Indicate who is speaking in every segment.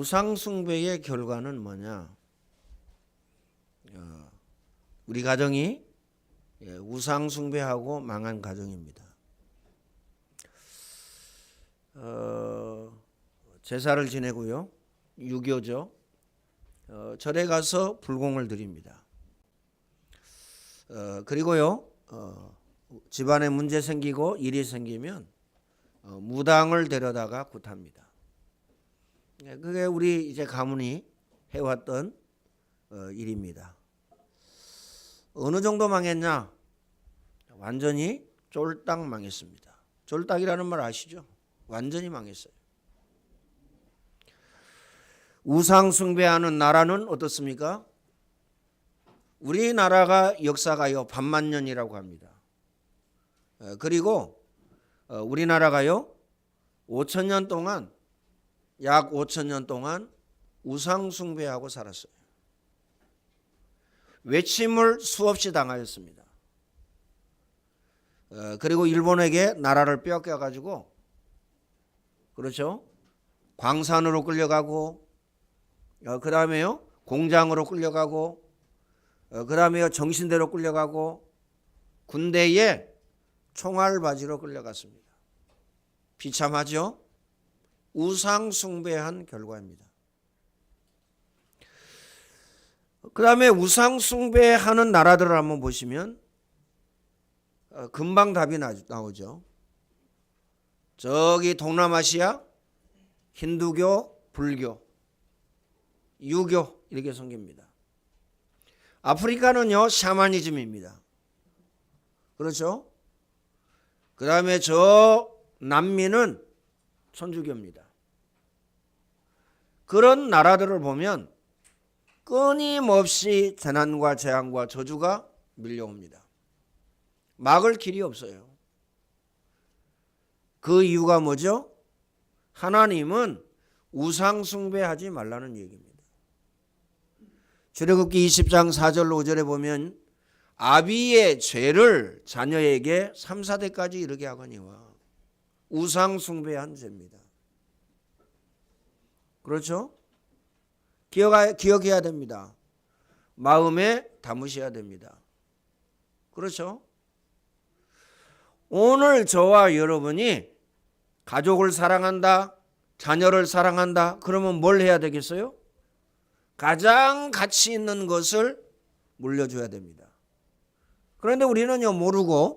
Speaker 1: 우상숭배의 결과는 뭐냐? 우리 가정이 우상숭배하고 망한 가정입니다. 제사를 지내고요. 유교죠. 절에 가서 불공을 드립니다. 그리고요. 집안에 문제 생기고 일이 생기면 무당을 데려다가 굿합니다. 그게 우리 이제 가문이 해왔던 일입니다. 어느 정도 망했냐? 완전히 쫄딱 망했습니다. 쫄딱이라는 말 아시죠? 완전히 망했어요. 우상 숭배하는 나라는 어떻습니까? 우리나라가 역사가요 8만년이라고 합니다. 그리고 우리나라가요 5천년 동안 약 5천년 동안 우상 숭배하고 살았어요. 외침을 수없이 당하였습니다. 그리고 일본에게 나라를 빼앗겨 가지고 그렇죠? 광산으로 끌려가고 그 다음에요 공장으로 끌려가고 그 다음에요 정신대로 끌려가고 군대에 총알바지로 끌려갔습니다. 비참하죠? 우상 숭배한 결과입니다. 그 다음에 우상 숭배하는 나라들을 한번 보시면 금방 답이 나오죠. 저기 동남아시아 힌두교, 불교, 유교 이렇게 섬깁니다. 아프리카는요 샤머니즘입니다. 그렇죠? 그 다음에 저 남미는 천주교입니다. 그런 나라들을 보면 끊임없이 재난과 재앙과 저주가 밀려옵니다. 막을 길이 없어요. 그 이유가 뭐죠? 하나님은 우상 숭배하지 말라는 얘기입니다. 출애굽기 20장 4절 5절에 보면 아비의 죄를 자녀에게 3, 4대까지 이르게 하거니와 우상 숭배한 죄입니다. 그렇죠? 기억해야 됩니다. 마음에 담으셔야 됩니다. 그렇죠? 오늘 저와 여러분이 가족을 사랑한다, 자녀를 사랑한다, 그러면 뭘 해야 되겠어요? 가장 가치 있는 것을 물려줘야 됩니다. 그런데 우리는요 모르고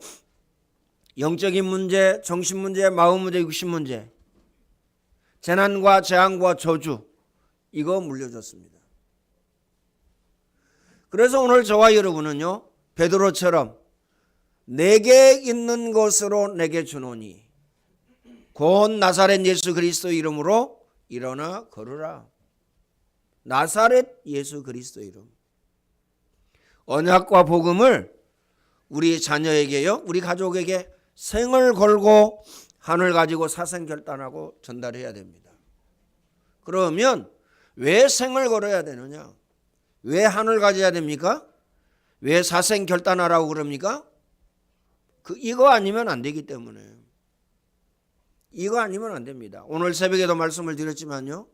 Speaker 1: 영적인 문제, 정신 문제, 마음 문제, 육신 문제, 재난과 재앙과 저주 이거 물려줬습니다. 그래서 오늘 저와 여러분은요 베드로처럼 내게 있는 것으로 내게 주노니 곧 나사렛 예수 그리스도 이름으로 일어나 걸으라. 나사렛 예수 그리스도 이름. 언약과 복음을 우리 자녀에게요 우리 가족에게 생을 걸고 한을 가지고 사생결단하고 전달해야 됩니다. 그러면 왜 생을 걸어야 되느냐? 왜 한을 가져야 됩니까? 왜 사생결단하라고 그럽니까? 이거 아니면 안 되기 때문에. 이거 아니면 안 됩니다. 오늘 새벽에도 말씀을 드렸지만요.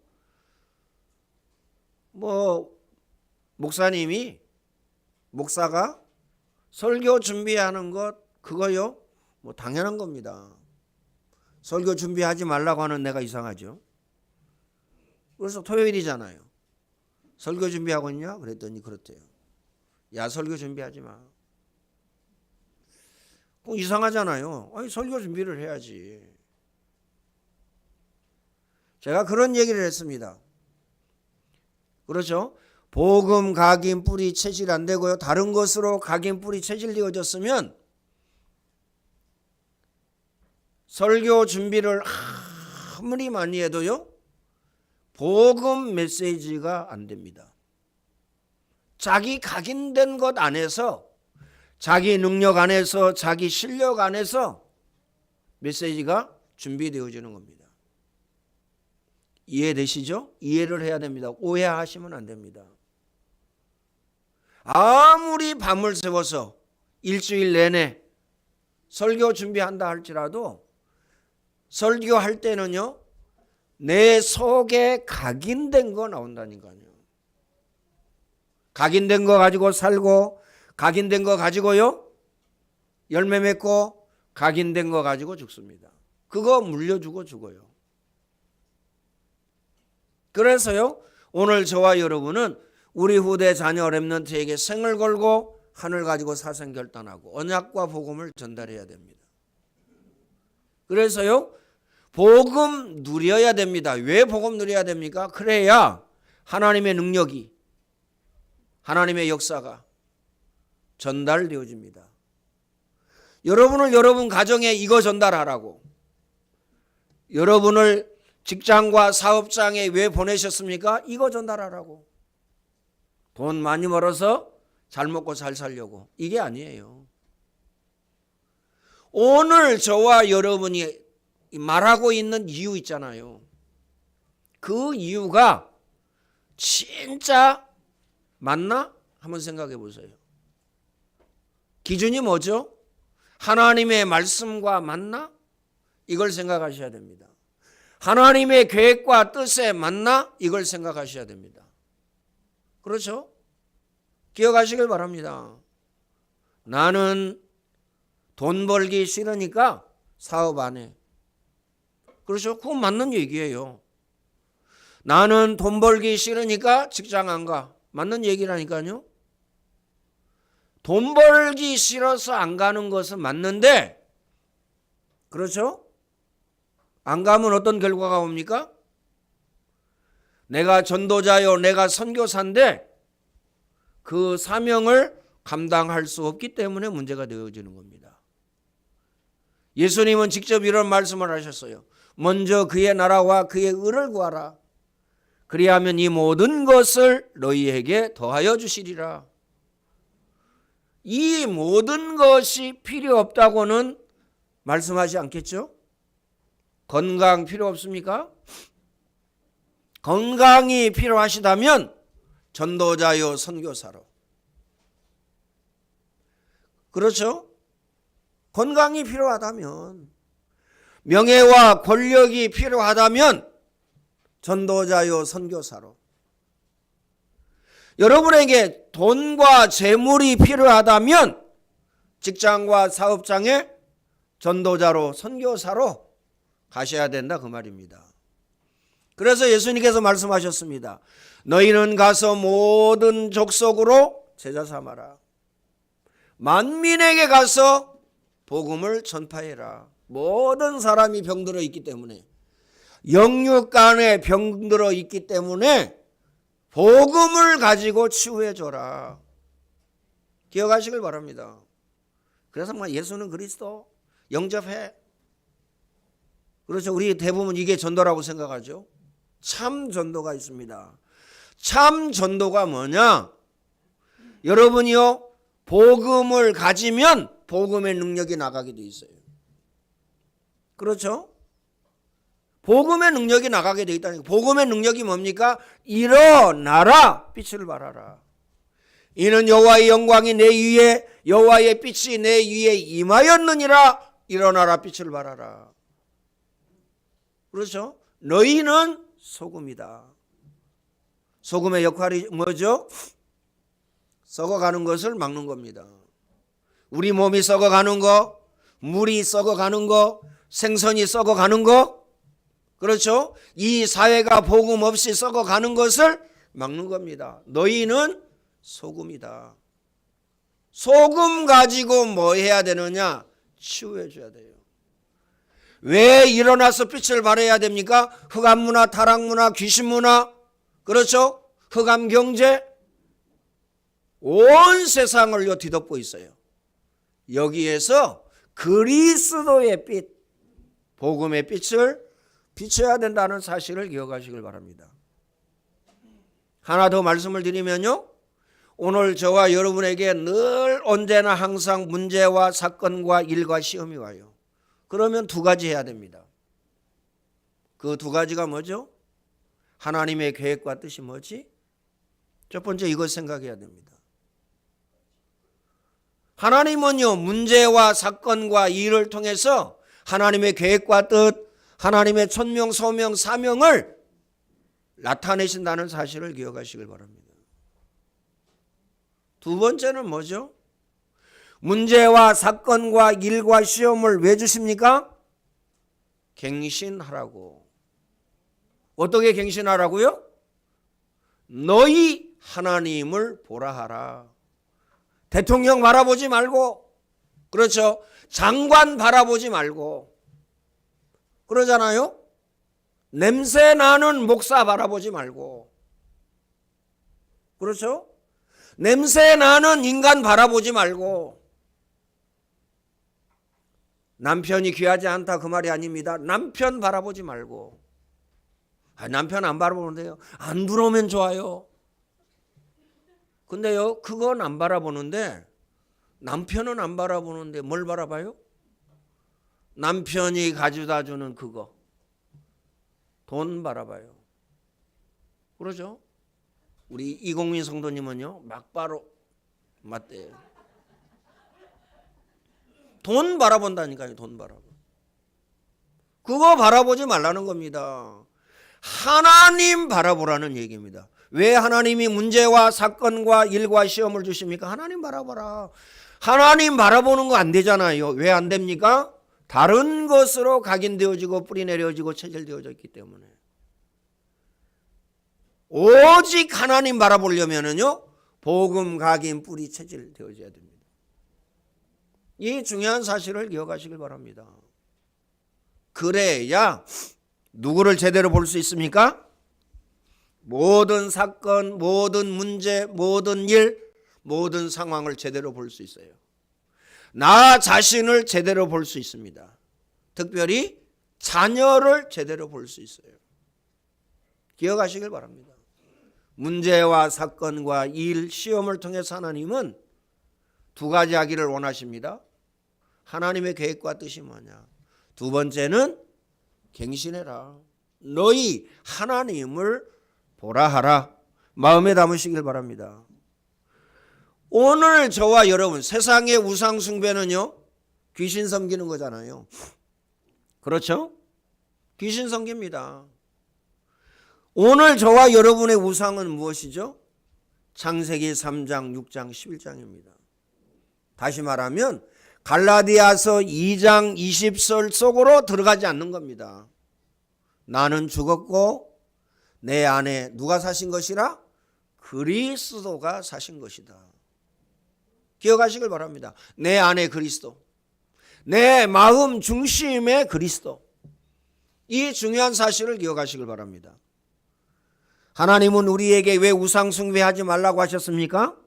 Speaker 1: 목사가 설교 준비하는 것 그거요. 당연한 겁니다. 설교 준비하지 말라고 하는 내가 이상하죠. 그래서 토요일이잖아요. 설교 준비하고 있냐? 그랬더니 그렇대요. 야 설교 준비하지 마. 이상하잖아요. 아니 설교 준비를 해야지. 제가 그런 얘기를 했습니다. 그렇죠? 복음, 각인, 뿌리, 체질 안 되고요. 다른 것으로 각인, 뿌리, 체질 되어졌으면 설교 준비를 아무리 많이 해도요. 복음 메시지가 안 됩니다. 자기 각인된 것 안에서 자기 능력 안에서 자기 실력 안에서 메시지가 준비되어지는 겁니다. 이해되시죠? 이해를 해야 됩니다. 오해하시면 안 됩니다. 아무리 밤을 새워서 일주일 내내 설교 준비한다 할지라도 설교할 때는요 내 속에 각인된 거 나온다니까요. 각인된 거 가지고 살고, 각인된 거 가지고요 열매 맺고, 각인된 거 가지고 죽습니다. 그거 물려주고 죽어요. 그래서요 오늘 저와 여러분은 우리 후대 자녀 렘넌트에게 생을 걸고 하늘 가지고 사생 결단하고 언약과 복음을 전달해야 됩니다. 그래서요 복음 누려야 됩니다. 왜 복음 누려야 됩니까? 그래야 하나님의 능력이, 하나님의 역사가 전달되어집니다. 여러분을 여러분 가정에 이거 전달하라고, 여러분을 직장과 사업장에 왜 보내셨습니까? 이거 전달하라고. 돈 많이 벌어서 잘 먹고 잘 살려고. 이게 아니에요. 오늘 저와 여러분이 말하고 있는 이유 있잖아요. 그 이유가 진짜 맞나? 한번 생각해 보세요. 기준이 뭐죠? 하나님의 말씀과 맞나? 이걸 생각하셔야 됩니다. 하나님의 계획과 뜻에 맞나? 이걸 생각하셔야 됩니다. 그렇죠? 기억하시길 바랍니다. 나는 돈 벌기 싫으니까 사업 안 해. 그렇죠? 그건 맞는 얘기예요. 나는 돈 벌기 싫으니까 직장 안 가. 맞는 얘기라니까요. 돈 벌기 싫어서 안 가는 것은 맞는데, 그렇죠? 안 가면 어떤 결과가 옵니까? 내가 전도자요, 내가 선교사인데 그 사명을 감당할 수 없기 때문에 문제가 되어지는 겁니다. 예수님은 직접 이런 말씀을 하셨어요. 먼저 그의 나라와 그의 의를 구하라. 그리하면 이 모든 것을 너희에게 더하여 주시리라. 이 모든 것이 필요 없다고는 말씀하지 않겠죠? 건강 필요 없습니까? 건강이 필요하시다면 전도자요 선교사로. 그렇죠? 건강이 필요하다면, 명예와 권력이 필요하다면 전도자요 선교사로. 여러분에게 돈과 재물이 필요하다면 직장과 사업장에 전도자로 선교사로 가셔야 된다 그 말입니다. 그래서 예수님께서 말씀하셨습니다. 너희는 가서 모든 족속으로 제자 삼아라. 만민에게 가서 복음을 전파해라. 모든 사람이 병들어 있기 때문에, 영육간에 병들어 있기 때문에 복음을 가지고 치유해 줘라. 기억하시길 바랍니다. 그래서 예수는 그리스도, 영접해. 그렇죠. 우리 대부분 이게 전도라고 생각하죠. 참 전도가 있습니다. 참 전도가 뭐냐? 여러분이요 복음을 가지면 복음의 능력이 나가게 돼 있어요. 그렇죠? 복음의 능력이 나가게 돼 있다는 거. 복음의 능력이 뭡니까? 일어나라, 빛을 발하라. 이는 여호와의 영광이 내 위에, 여호와의 빛이 내 위에 임하였느니라. 일어나라, 빛을 발하라. 그렇죠? 너희는 소금이다. 소금의 역할이 뭐죠? 썩어가는 것을 막는 겁니다. 우리 몸이 썩어가는 거, 물이 썩어가는 거, 생선이 썩어가는 거, 그렇죠? 이 사회가 복음 없이 썩어가는 것을 막는 겁니다. 너희는 소금이다. 소금 가지고 뭐 해야 되느냐? 치유해 줘야 돼요. 왜 일어나서 빛을 발해야 됩니까? 흑암문화, 타락문화, 귀신문화, 그렇죠? 흑암경제, 온 세상을 뒤덮고 있어요. 여기에서 그리스도의 빛, 복음의 빛을 비춰야 된다는 사실을 기억하시길 바랍니다. 하나 더 말씀을 드리면요, 오늘 저와 여러분에게 늘 언제나 항상 문제와 사건과 일과 시험이 와요. 그러면 두 가지 해야 됩니다. 그 두 가지가 뭐죠? 하나님의 계획과 뜻이 뭐지? 첫 번째 이것 생각해야 됩니다. 하나님은요 문제와 사건과 일을 통해서 하나님의 계획과 뜻, 하나님의 천명, 소명, 사명을 나타내신다는 사실을 기억하시길 바랍니다. 두 번째는 뭐죠? 문제와 사건과 일과 시험을 왜 주십니까? 갱신하라고. 어떻게 갱신하라고요? 너희 하나님을 보라 하라. 대통령 바라보지 말고, 그렇죠? 장관 바라보지 말고, 그러잖아요? 냄새 나는 목사 바라보지 말고, 그렇죠? 냄새 나는 인간 바라보지 말고, 남편이 귀하지 않다 그 말이 아닙니다. 남편 바라보지 말고. 남편 안 바라보는데요. 안 들어오면 좋아요. 근데요, 그건 안 바라보는데, 남편은 안 바라보는데 뭘 바라봐요? 남편이 가져다 주는 그거. 돈 바라봐요. 그러죠? 우리 이공민 성도님은요, 막바로 맞대요. 돈 바라본다니까요, 돈 바라봐. 그거 바라보지 말라는 겁니다. 하나님 바라보라는 얘기입니다. 왜 하나님이 문제와 사건과 일과 시험을 주십니까? 하나님 바라봐라. 하나님 바라보는 거 안 되잖아요. 왜 안 됩니까? 다른 것으로 각인되어지고 뿌리내려지고 체질되어졌기 때문에. 오직 하나님 바라보려면요, 복음 각인 뿌리 체질되어져야 됩니다. 이 중요한 사실을 기억하시길 바랍니다. 그래야 누구를 제대로 볼 수 있습니까? 모든 사건, 모든 문제, 모든 일, 모든 상황을 제대로 볼 수 있어요. 나 자신을 제대로 볼 수 있습니다. 특별히 자녀를 제대로 볼 수 있어요. 기억하시길 바랍니다. 문제와 사건과 일, 시험을 통해서 하나님은 두 가지 하기를 원하십니다. 하나님의 계획과 뜻이 뭐냐? 두 번째는 갱신해라. 너희 하나님을 보라 하라. 마음에 담으시길 바랍니다. 오늘 저와 여러분, 세상의 우상 숭배는요, 귀신 섬기는 거잖아요. 그렇죠? 귀신 섬깁니다. 오늘 저와 여러분의 우상은 무엇이죠? 창세기 3장, 6장, 11장입니다. 다시 말하면 갈라디아서 2장 20절 속으로 들어가지 않는 겁니다. 나는 죽었고 내 안에 누가 사신 것이라? 그리스도가 사신 것이다. 기억하시길 바랍니다. 내 안에 그리스도, 내 마음 중심의 그리스도. 이 중요한 사실을 기억하시길 바랍니다. 하나님은 우리에게 왜 우상 숭배하지 말라고 하셨습니까?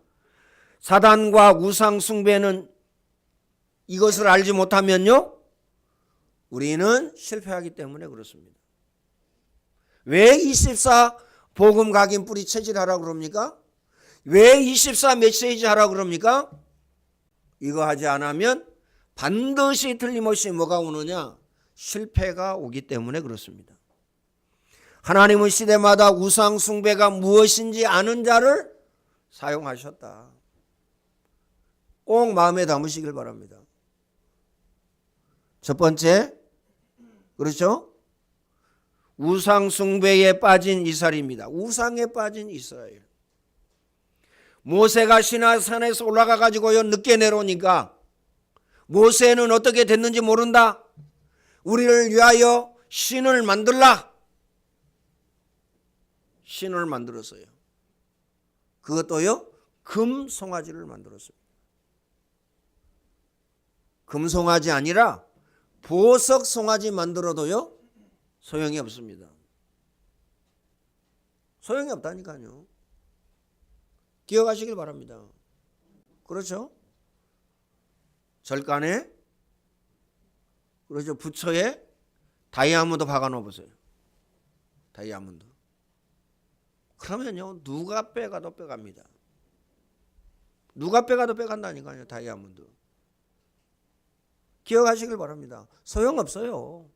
Speaker 1: 사단과 우상 숭배는 이것을 알지 못하면요, 우리는 실패하기 때문에 그렇습니다. 왜 24 복음 각인 뿌리 체질하라고 그럽니까? 왜 24 메시지 하라고 그럽니까? 이거 하지 않으면 반드시 틀림없이 뭐가 오느냐? 실패가 오기 때문에 그렇습니다. 하나님은 시대마다 우상 숭배가 무엇인지 아는 자를 사용하셨다. 꼭 마음에 담으시길 바랍니다. 첫 번째, 그렇죠? 우상 숭배에 빠진 이스라엘입니다. 우상에 빠진 이스라엘. 모세가 시내산에서 올라가 가지고요, 늦게 내려오니까 모세는 어떻게 됐는지 모른다. 우리를 위하여 신을 만들라. 신을 만들었어요. 그것도요, 금 송아지를 만들었습니다. 금 송아지 아니라 보석 송아지 만들어도요, 소용이 없습니다. 소용이 없다니까요. 기억하시길 바랍니다. 그렇죠? 절간에, 그렇죠, 부처에 다이아몬드 박아 놓아 보세요. 다이아몬드. 그러면요, 누가 빼가도 빼갑니다. 누가 빼가도 빼간다니까요, 다이아몬드. 기억하시길 바랍니다. 소용없어요.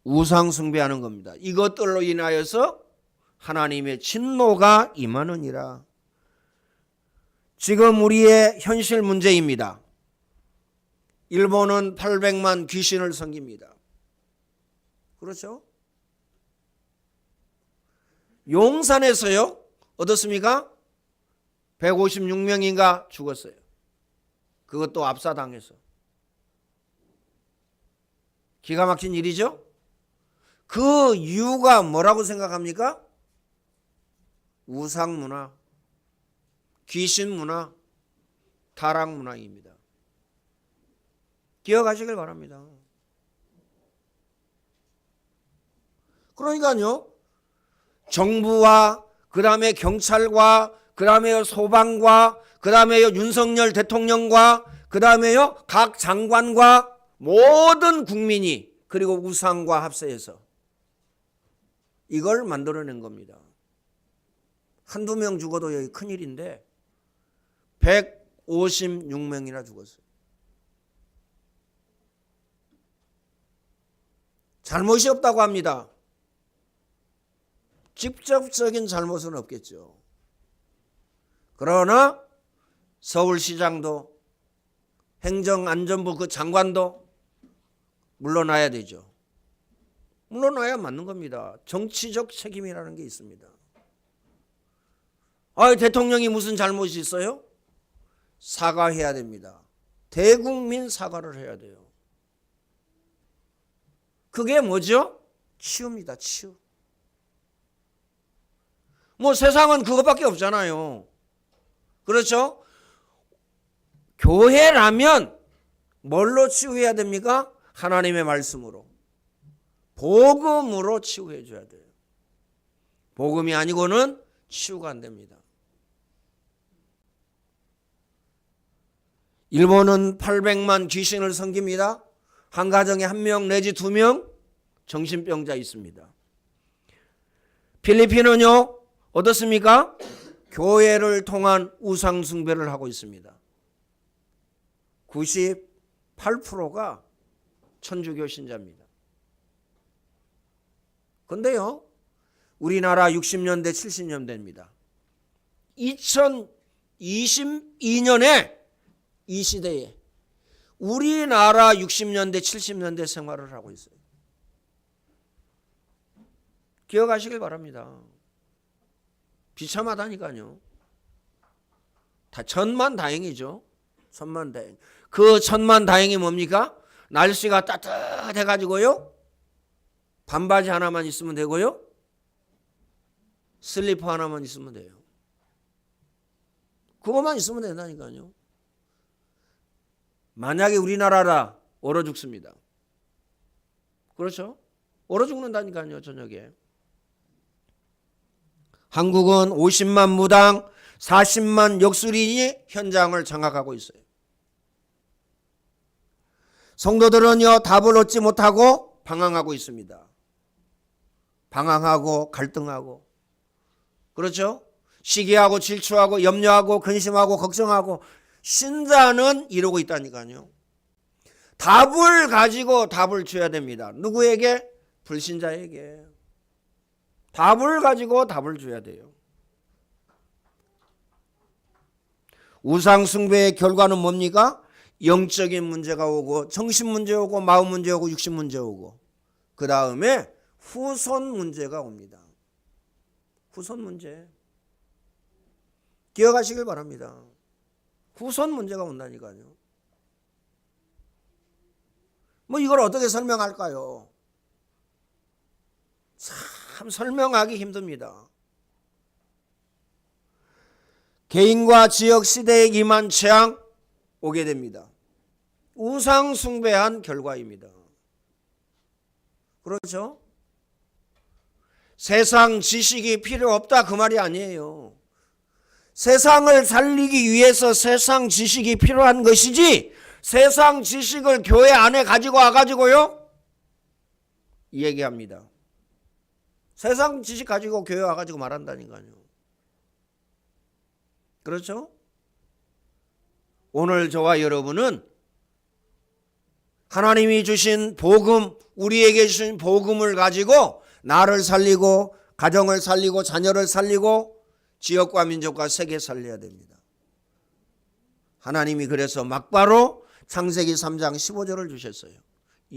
Speaker 1: 우상 숭배하는 겁니다. 이것들로 인하여서 하나님의 진노가 임하느니라. 지금 우리의 현실 문제입니다. 일본은 800만 귀신을 섬깁니다. 그렇죠? 용산에서요, 어떻습니까? 156명인가 죽었어요. 그것도 압사당해서. 기가 막힌 일이죠? 그 이유가 뭐라고 생각합니까? 우상문화, 귀신문화, 타락문화입니다. 기억하시길 바랍니다. 그러니까요, 정부와 그 다음에 경찰과 그 다음에 소방과 그 다음에 윤석열 대통령과 그 다음에요 각 장관과 모든 국민이 그리고 우상과 합세해서 이걸 만들어낸 겁니다. 한두 명 죽어도 여기 큰일인데 156명이나 죽었어요. 잘못이 없다고 합니다. 직접적인 잘못은 없겠죠. 그러나 서울시장도 행정안전부 그 장관도 물러나야 되죠. 물러나야 맞는 겁니다. 정치적 책임이라는 게 있습니다. 대통령이 무슨 잘못이 있어요? 사과해야 됩니다. 대국민 사과를 해야 돼요. 그게 뭐죠? 치유입니다. 치유. 뭐 세상은 그것밖에 없잖아요. 그렇죠? 교회라면 뭘로 치유해야 됩니까? 하나님의 말씀으로. 복음으로 치유해 줘야 돼요. 복음이 아니고는 치유가 안 됩니다. 일본은 800만 귀신을 섬깁니다. 한 가정에 1명 내지 2명 정신병자 있습니다. 필리핀은요, 어떻습니까? 교회를 통한 우상 숭배를 하고 있습니다. 98%가 천주교 신자입니다. 그런데요, 우리나라 60년대 70년대입니다. 2022년에 이 시대에 우리나라 60년대 70년대 생활을 하고 있어요. 기억하시길 바랍니다. 비참하다니까요. 다 천만다행이죠. 천만다행. 그 천만다행이 뭡니까? 날씨가 따뜻해가지고요, 반바지 하나만 있으면 되고요, 슬리퍼 하나만 있으면 돼요. 그것만 있으면 된다니까요. 만약에 우리나라라 얼어 죽습니다. 그렇죠? 얼어 죽는다니까요, 저녁에. 한국은 50만 무당, 40만 역술인이 현장을 장악하고 있어요. 성도들은요, 답을 얻지 못하고 방황하고 있습니다. 방황하고 갈등하고. 그렇죠? 시기하고 질투하고 염려하고 근심하고 걱정하고. 신자는 이러고 있다니까요. 답을 가지고 답을 줘야 됩니다. 누구에게? 불신자에게. 답을 가지고 답을 줘야 돼요. 우상 숭배의 결과는 뭡니까? 영적인 문제가 오고, 정신 문제 오고, 마음 문제 오고, 육신 문제 오고, 그 다음에 후손 문제가 옵니다. 후손 문제. 기억하시길 바랍니다. 후손 문제가 온다니까요. 뭐 이걸 어떻게 설명할까요? 참 설명하기 힘듭니다. 개인과 지역 시대에 임한 재앙 오게 됩니다. 우상 숭배한 결과입니다. 그렇죠? 세상 지식이 필요 없다 그 말이 아니에요. 세상을 살리기 위해서 세상 지식이 필요한 것이지, 세상 지식을 교회 안에 가지고 와가지고요, 얘기합니다. 세상 지식 가지고 교회 와가지고 말한다니까요. 그렇죠? 오늘 저와 여러분은 하나님이 주신 복음, 우리에게 주신 복음을 가지고 나를 살리고, 가정을 살리고, 자녀를 살리고, 지역과 민족과 세계 살려야 됩니다. 하나님이 그래서 막바로 창세기 3장 15절을 주셨어요.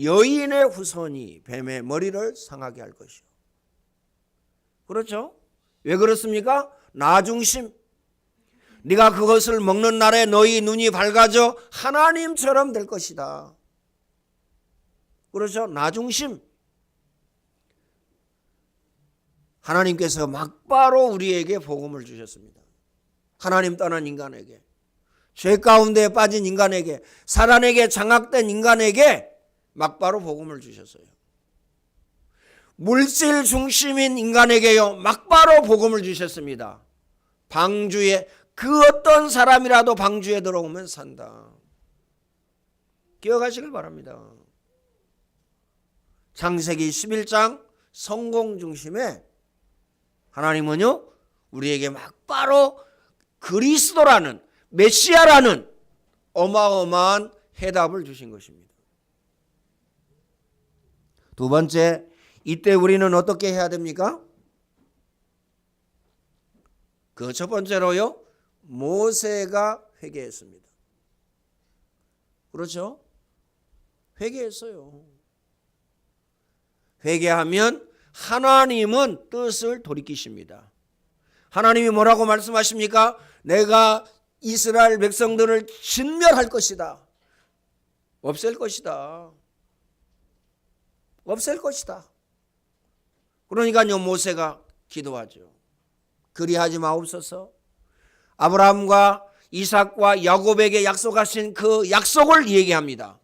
Speaker 1: 여인의 후손이 뱀의 머리를 상하게 할 것이요. 그렇죠? 왜 그렇습니까? 나 중심. 네가 그것을 먹는 날에 너희 눈이 밝아져 하나님처럼 될 것이다. 그렇죠? 나 중심. 하나님께서 막바로 우리에게 복음을 주셨습니다. 하나님 떠난 인간에게, 죄 가운데 빠진 인간에게, 사단에게 장악된 인간에게 막바로 복음을 주셨어요. 물질 중심인 인간에게요, 막바로 복음을 주셨습니다. 방주에, 그 어떤 사람이라도 방주에 들어오면 산다. 기억하시길 바랍니다. 창세기 11장 성공 중심에 하나님은요, 우리에게 막바로 그리스도라는, 메시아라는 어마어마한 해답을 주신 것입니다. 두 번째, 이때 우리는 어떻게 해야 됩니까? 그 첫 번째로요, 모세가 회개했습니다. 그렇죠? 회개했어요. 회개하면 하나님은 뜻을 돌이키십니다. 하나님이 뭐라고 말씀하십니까? 내가 이스라엘 백성들을 진멸할 것이다. 없앨 것이다. 없앨 것이다. 그러니까요, 모세가 기도하죠. 그리하지 마옵소서. 아브라함과 이삭과 야곱에게 약속하신 그 약속을 얘기합니다.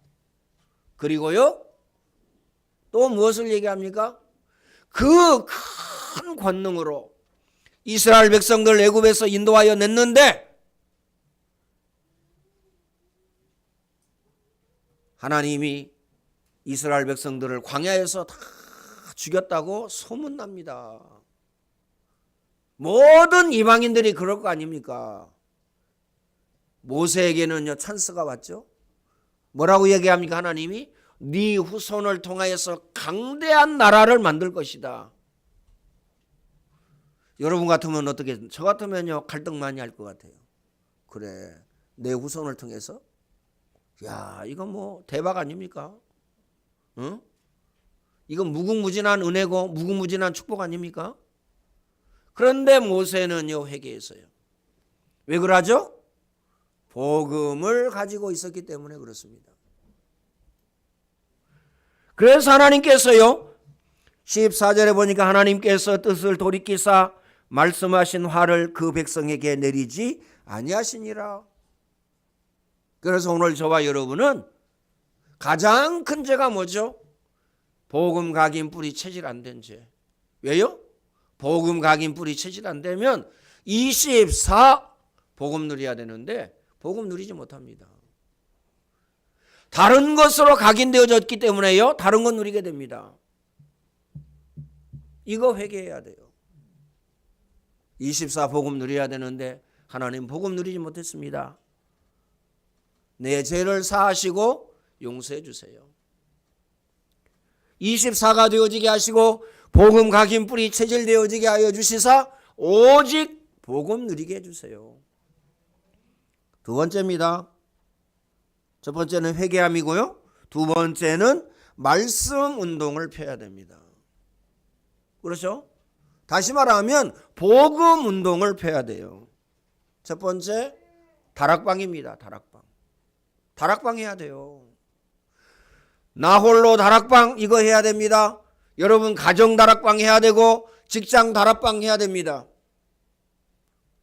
Speaker 1: 그리고요, 또 무엇을 얘기합니까? 그 큰 권능으로 이스라엘 백성들 애굽에서 인도하여 냈는데 하나님이 이스라엘 백성들을 광야에서 다 죽였다고 소문납니다. 모든 이방인들이 그럴 거 아닙니까? 모세에게는요, 찬스가 왔죠. 뭐라고 얘기합니까? 하나님이 네 후손을 통하여서 강대한 나라를 만들 것이다. 여러분 같으면 어떻게, 저 같으면요, 갈등 많이 할 것 같아요. 그래, 내 후손을 통해서? 야, 이건 뭐 대박 아닙니까? 응? 이건 무궁무진한 은혜고 무궁무진한 축복 아닙니까? 그런데 모세는요, 회개했어요. 왜 그러죠? 복음을 가지고 있었기 때문에 그렇습니다. 그래서 하나님께서요, 14절에 보니까 하나님께서 뜻을 돌이키사 말씀하신 화를 그 백성에게 내리지 아니하시니라. 그래서 오늘 저와 여러분은 가장 큰 죄가 뭐죠? 복음 각인 뿌리 체질 안 된 죄. 왜요? 복음 각인 뿌리 체질 안 되면 24 복음 누려야 되는데 복음 누리지 못합니다. 다른 것으로 각인되어졌기 때문에요, 다른 것 누리게 됩니다. 이거 회개해야 돼요. 24 복음 누려야 되는데 하나님 복음 누리지 못했습니다. 내 죄를 사하시고 용서해 주세요. 24가 되어지게 하시고 복음 각인 뿌리 체질되어지게 하여 주시사 오직 복음 누리게 해주세요. 두 번째입니다. 첫 번째는 회개함이고요, 두 번째는 말씀 운동을 펴야 됩니다. 그렇죠? 다시 말하면 복음 운동을 펴야 돼요. 첫 번째, 다락방입니다. 다락방 해야 돼요. 나 홀로 다락방 이거 해야 됩니다. 여러분 가정 다락방 해야 되고 직장 다락방 해야 됩니다.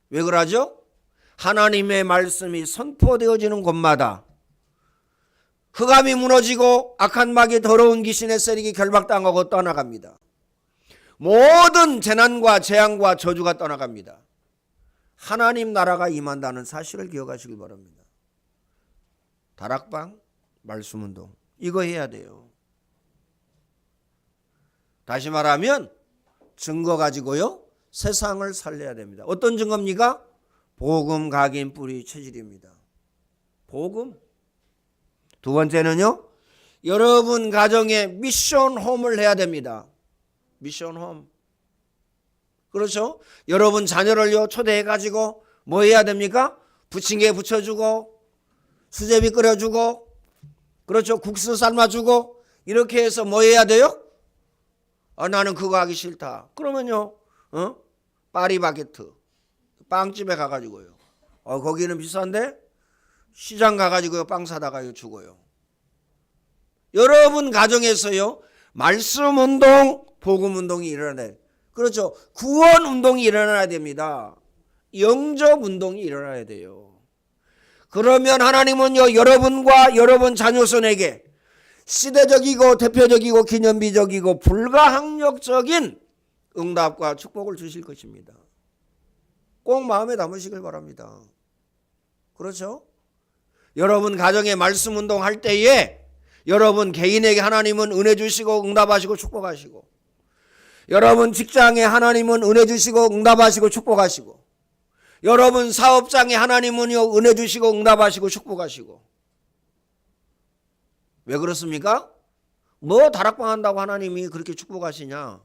Speaker 1: 왜 그러죠? 하나님의 말씀이 선포되어지는 곳마다 흑암이 무너지고 악한 마귀 더러운 귀신의 세력이 결박당하고 떠나갑니다. 모든 재난과 재앙과 저주가 떠나갑니다. 하나님 나라가 임한다는 사실을 기억하시길 바랍니다. 다락방, 말씀운동 이거 해야 돼요. 다시 말하면 증거 가지고요, 세상을 살려야 됩니다. 어떤 증거입니까? 복음 각인 뿌리 체질입니다. 복음. 두 번째는요, 여러분 가정에 미션 홈을 해야 됩니다. 미션 홈. 그렇죠? 여러분 자녀를요 초대해 가지고 뭐 해야 됩니까? 부침개 부쳐주고 수제비 끓여주고 그렇죠. 국수 삶아주고 이렇게 해서 뭐 해야 돼요? 나는 그거 하기 싫다. 그러면요, 파리바게트 빵집에 가가지고요. 거기는 비싼데 시장 가가지고요 빵 사다가 주고요. 여러분 가정에서요 말씀 운동, 복음 운동이 일어나야, 그렇죠. 구원 운동이 일어나야 됩니다. 영접 운동이 일어나야 돼요. 그러면 하나님은요 여러분과 여러분 자녀손에게 시대적이고 대표적이고 기념비적이고 불가항력적인 응답과 축복을 주실 것입니다. 꼭 마음에 담으시길 바랍니다. 그렇죠? 여러분 가정에 말씀 운동할 때에 여러분 개인에게 하나님은 은혜 주시고 응답하시고 축복하시고, 여러분 직장에 하나님은 은혜 주시고 응답하시고 축복하시고, 여러분 사업장에 하나님은요 은혜 주시고 응답하시고 축복하시고. 왜 그렇습니까? 뭐 다락방 한다고 하나님이 그렇게 축복하시냐?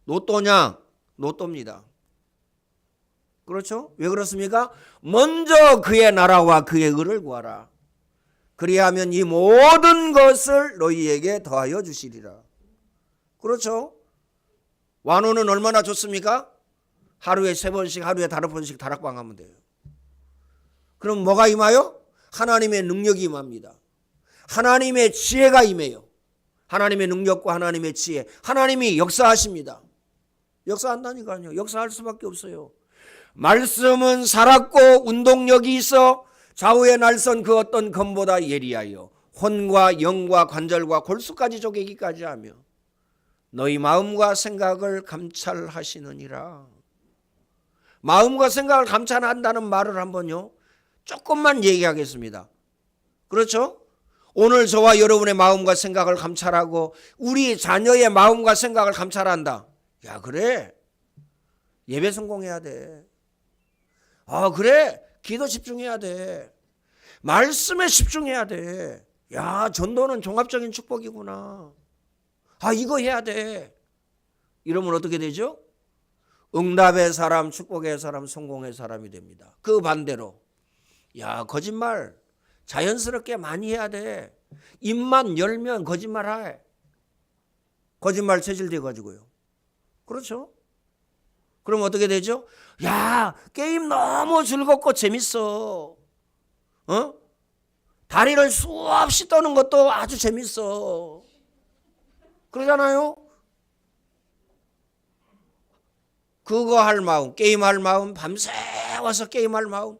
Speaker 1: 로또냐? 로또입니다. 그렇죠? 왜 그렇습니까? 먼저 그의 나라와 그의 의를 구하라. 그리하면 이 모든 것을 너희에게 더하여 주시리라. 그렇죠? 완호는 얼마나 좋습니까? 하루에 3번씩, 하루에 5번씩 다락방 하면 돼요. 그럼 뭐가 임하여? 하나님의 능력이 임합니다. 하나님의 지혜가 임해요. 하나님의 능력과 하나님의 지혜, 하나님이 역사하십니다. 역사한다니까요. 역사할 수밖에 없어요. 말씀은 살았고 운동력이 있어 좌우의 날선 그 어떤 검보다 예리하여 혼과 영과 관절과 골수까지 쪼개기까지 하며 너희 마음과 생각을 감찰하시느니라. 마음과 생각을 감찰한다는 말을 한번요 조금만 얘기하겠습니다. 그렇죠? 오늘 저와 여러분의 마음과 생각을 감찰하고 우리 자녀의 마음과 생각을 감찰한다. 야, 그래, 예배 성공해야 돼. 그래, 기도 집중해야 돼. 말씀에 집중해야 돼. 야, 전도는 종합적인 축복이구나. 이거 해야 돼. 이러면 어떻게 되죠? 응답의 사람, 축복의 사람, 성공의 사람이 됩니다. 그 반대로, 야, 거짓말 자연스럽게 많이 해야 돼. 입만 열면 거짓말해. 거짓말 체질돼 가지고요. 그렇죠? 그럼 어떻게 되죠? 야, 게임 너무 즐겁고 재밌어. 다리를 수없이 떠는 것도 아주 재밌어. 그러잖아요? 그거 할 마음, 게임할 마음, 밤새 와서 게임할 마음.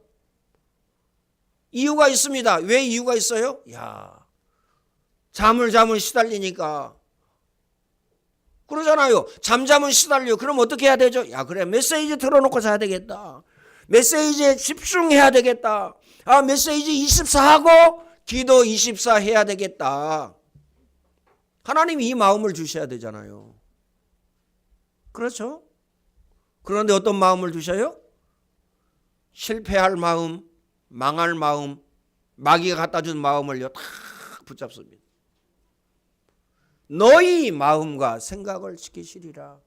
Speaker 1: 이유가 있습니다. 왜 이유가 있어요? 야, 잠을 시달리니까. 그러잖아요. 잠자면 시달려. 그럼 어떻게 해야 되죠? 야, 그래, 메시지 틀어놓고 자야 되겠다. 메시지에 집중해야 되겠다. 메시지 24하고 기도 24 해야 되겠다. 하나님이 이 마음을 주셔야 되잖아요. 그렇죠? 그런데 어떤 마음을 주셔요? 실패할 마음, 망할 마음, 마귀가 갖다 준 마음을요 다 붙잡습니다. 너희 마음과 생각을 지키시리라.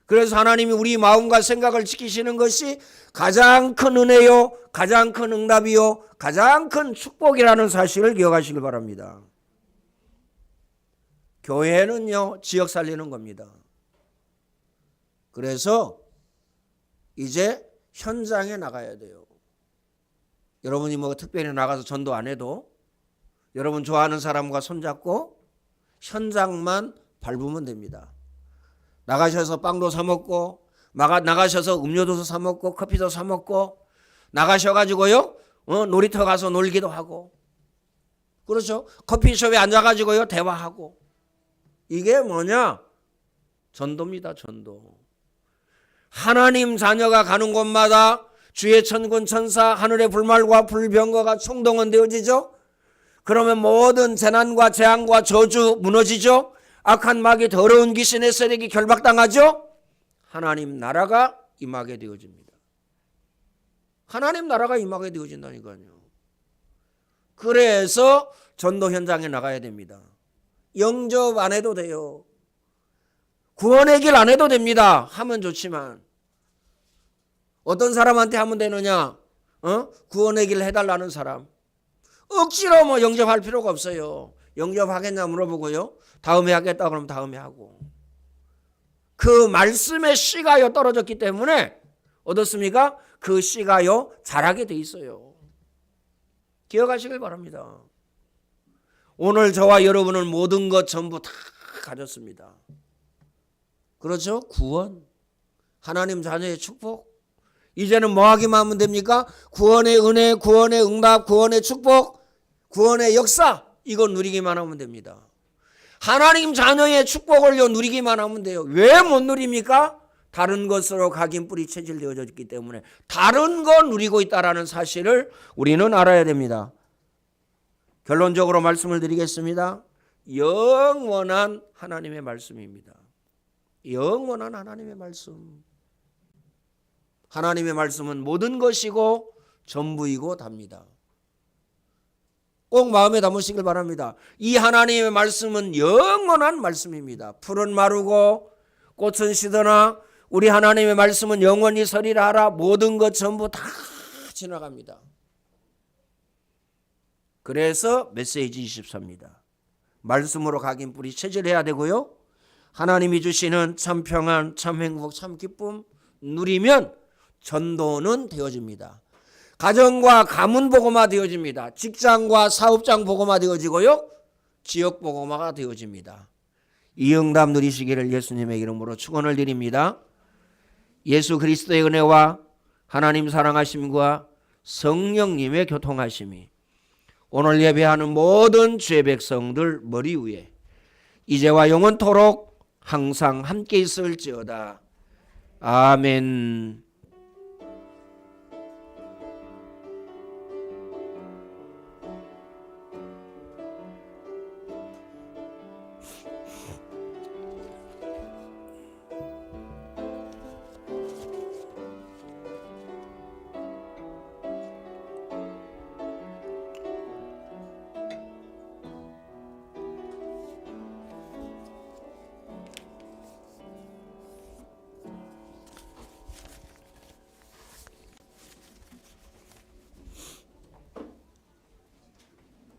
Speaker 1: 그래서 하나님이 우리 마음과 생각을 지키시는 것이 가장 큰 은혜요, 가장 큰 응답이요, 가장 큰 축복이라는 사실을 기억하시길 바랍니다. 교회는요 지역 살리는 겁니다. 그래서 이제 현장에 나가야 돼요. 여러분이 뭐 특별히 나가서 전도 안 해도 여러분 좋아하는 사람과 손잡고 현장만 밟으면 됩니다. 나가셔서 빵도 사 먹고, 나가셔서 음료도 사 먹고, 커피도 사 먹고, 나가셔가지고요 놀이터 가서 놀기도 하고, 그렇죠? 커피숍에 앉아가지고요 대화하고. 이게 뭐냐? 전도입니다. 전도. 하나님 자녀가 가는 곳마다 주의 천군 천사, 하늘의 불말과 불병거가 총동원되어지죠. 그러면 모든 재난과 재앙과 저주 무너지죠. 악한 마귀, 더러운 귀신의 세력이 결박당하죠. 하나님 나라가 임하게 되어집니다. 하나님 나라가 임하게 되어진다니까요. 그래서 전도 현장에 나가야 됩니다. 영접 안 해도 돼요. 구원의 길 안 해도 됩니다. 하면 좋지만 어떤 사람한테 하면 되느냐? 구원의 길 해달라는 사람. 억지로 뭐 영접할 필요가 없어요. 영접하겠냐 물어보고요. 다음에 하겠다 그러면 다음에 하고. 그 말씀의 씨가요 떨어졌기 때문에 어떻습니까? 그 씨가요 자라게 돼 있어요. 기억하시길 바랍니다. 오늘 저와 여러분은 모든 것 전부 다 가졌습니다. 그렇죠? 구원, 하나님 자녀의 축복. 이제는 뭐 하기만 하면 됩니까? 구원의 은혜, 구원의 응답, 구원의 축복, 구원의 역사, 이거 누리기만 하면 됩니다. 하나님 자녀의 축복을요 누리기만 하면 돼요. 왜 못 누립니까? 다른 것으로 각인 뿌리 체질되어졌기 때문에 다른 거 누리고 있다는 사실을 우리는 알아야 됩니다. 결론적으로 말씀을 드리겠습니다. 영원한 하나님의 말씀입니다. 영원한 하나님의 말씀. 하나님의 말씀은 모든 것이고 전부이고 답니다. 꼭 마음에 담으시길 바랍니다. 이 하나님의 말씀은 영원한 말씀입니다. 풀은 마르고 꽃은 시드나 우리 하나님의 말씀은 영원히 서리라 하라. 모든 것 전부 다 지나갑니다. 그래서 메시지 24입니다. 말씀으로 각인 뿌리 체질해야 되고요. 하나님이 주시는 참 평안, 참 행복, 참 기쁨 누리면 전도는 되어집니다. 가정과 가문 복음화 되어집니다. 직장과 사업장 복음화 되어지고요. 지역 복음화가 되어집니다. 이 응답 누리시기를 예수님의 이름으로 축원을 드립니다. 예수 그리스도의 은혜와 하나님 사랑하심과 성령님의 교통하심이 오늘 예배하는 모든 주의 백성들 머리 위에 이제와 영원토록 항상 함께 있을지어다. 아멘.